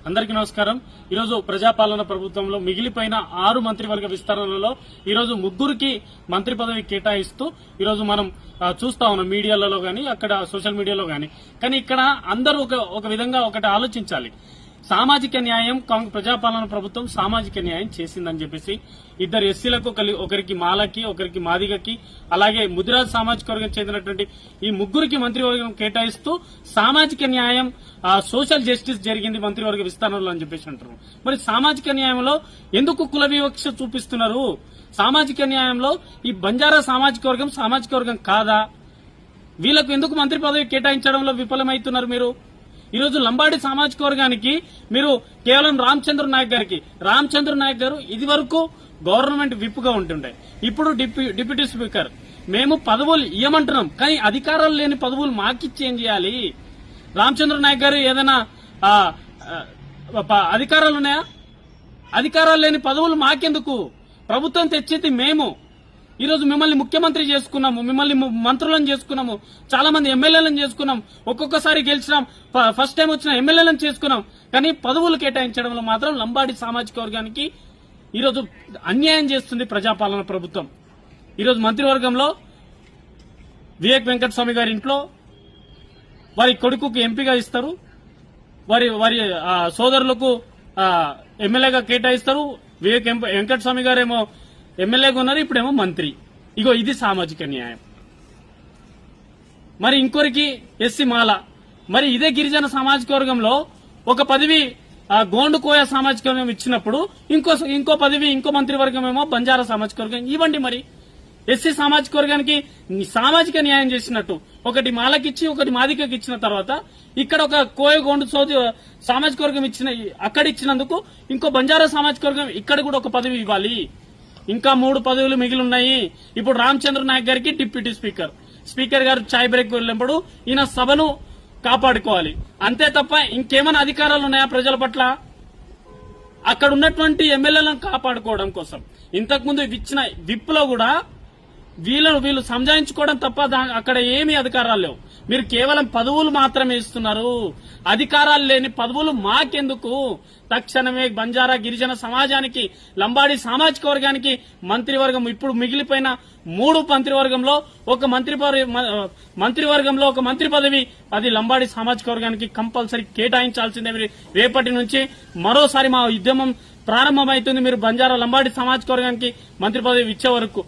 అందరికీ నమస్కారం. ఈరోజు ప్రజాపాలన ప్రభుత్వంలో మిగిలిపోయిన 6 మంత్రివర్గ విస్తరణలో ఈరోజు ముగ్గురికి మంత్రి పదవి కేటాయిస్తూ ఈరోజు మనం చూస్తా ఉన్నాం మీడియాలలో గానీ, అక్కడ సోషల్ మీడియాలో గానీ. కానీ ఇక్కడ అందరూ ఒక విధంగా ఒకటి ఆలోచించాలి. సామాజిక న్యాయం ప్రజాపాలన ప్రభుత్వం సామాజిక న్యాయం చేసిందని చెప్పేసి ఇద్దరు ఎస్సీలకు ఒకరికి మాలకి, ఒకరికి మాదిగకి, అలాగే ముదిరాజ్ సామాజిక వర్గం చెందినటువంటి ఈ ముగ్గురికి మంత్రివర్గం కేటాయిస్తూ సామాజిక న్యాయం, సోషల్ జస్టిస్ జరిగింది మంత్రివర్గ విస్తరణలో అని చెప్పేసి అంటారు. మరి సామాజిక న్యాయంలో ఎందుకు కుల వివక్ష చూపిస్తున్నారు? సామాజిక న్యాయంలో ఈ బంజారా సామాజిక వర్గం కాదా? వీళ్లకు ఎందుకు మంత్రి పదవి కేటాయించడంలో విఫలమవుతున్నారు మీరు? ఈరోజు లంబాడి సామాజిక వర్గానికి మీరు కేవలం రామచంద్ర నాయక్ గారు ఇది వరకు గవర్నమెంట్ విప్ గా ఉంటుండే, ఇప్పుడు డిప్యూటీ స్పీకర్. మేము పదవులు ఇవ్వమంటున్నాం, కానీ అధికారాలు లేని పదవులు మాకిచ్చి ఏం చేయాలి? రామచంద్ర నాయక్ గారు ఏదైనా అధికారాలున్నాయా? అధికారాలు లేని పదవులు మాకెందుకు? ప్రభుత్వం తెచ్చేది మేము. ఈరోజు మిమ్మల్ని ముఖ్యమంత్రి చేసుకున్నాము, మిమ్మల్ని మంత్రులను చేసుకున్నాము, చాలా మంది ఎమ్మెల్యేలను చేసుకున్నాం, ఒక్కొక్కసారి గెలిచినాం, ఫస్ట్ టైం వచ్చిన ఎమ్మెల్యేలను చేసుకున్నాం. కానీ పదవులు కేటాయించడంలో మాత్రం లంబాడి సామాజిక వర్గానికి ఈరోజు అన్యాయం చేస్తుంది ప్రజాపాలన ప్రభుత్వం. ఈరోజు మంత్రివర్గంలో వివేక్ వెంకటస్వామి గారి ఇంట్లో వారి కొడుకుకు ఎంపీగా ఇస్తారు, వారి సోదరులకు ఎమ్మెల్యేగా కేటాయిస్తారు. వివేక్ వెంకటస్వామి గారేమో ఎమ్మెల్యేగా ఉన్నారు, ఇప్పుడేమో మంత్రి. ఇగో ఇది సామాజిక న్యాయం. మరి ఇంకొరికి ఎస్సీ మాల, మరి ఇదే గిరిజన సామాజిక వర్గంలో ఒక పదవి గోండు కోయ సామాజిక వర్గం ఇచ్చినప్పుడు ఇంకో పదవి ఇంకో మంత్రివర్గం ఏమో బంజారా సామాజిక వర్గం ఇవ్వండి. మరి ఎస్సీ సామాజిక వర్గానికి సామాజిక న్యాయం చేసినట్టు ఒకటి మాలకిచ్చి ఒకటి మాదికకి ఇచ్చిన తర్వాత ఇక్కడ ఒక కోయ గోండు సామాజిక వర్గం అక్కడ ఇచ్చినందుకు ఇంకో బంజారా సామాజిక వర్గం ఇక్కడ కూడా ఒక పదవి ఇవ్వాలి. ఇంకా 3 పదవులు మిగిలి ఉన్నాయి. ఇప్పుడు రామచంద్ర నాయక్ గారికి డిప్యూటీ స్పీకర్ గారు ఛాయ్ బ్రేక్ వెళ్ళినప్పుడు ఈయన సభను కాపాడుకోవాలి, అంతే తప్ప ఇంకేమైనా అధికారాలు ఉన్నాయా ప్రజల పట్ల? అక్కడ ఉన్నటువంటి ఎమ్మెల్యేలను కాపాడుకోవడం కోసం ఇంతకుముందు ఇచ్చిన విప్లో కూడా వీళ్ళు సంజాయించుకోవడం తప్ప అక్కడ ఏమీ అధికారాలు లేవు. మీరు కేవలం పదవులు మాత్రమే ఇస్తున్నారు. అధికారాలు లేని పదవులు మాకెందుకు? తక్షణమే బంజారా గిరిజన సమాజానికి, లంబాడి సామాజిక వర్గానికి మంత్రివర్గం, ఇప్పుడు మిగిలిపోయిన 3 మంత్రివర్గంలో ఒక మంత్రివర్గంలో ఒక మంత్రి పదవి అది లంబాడి సామాజిక వర్గానికి కంపల్సరీ కేటాయించాల్సిందే. రేపటి నుంచి మరోసారి మా ఉద్యమం ప్రారంభమవుతుంది. మీరు బంజారా లంబాడి సామాజిక వర్గానికి మంత్రి పదవి ఇచ్చే వరకు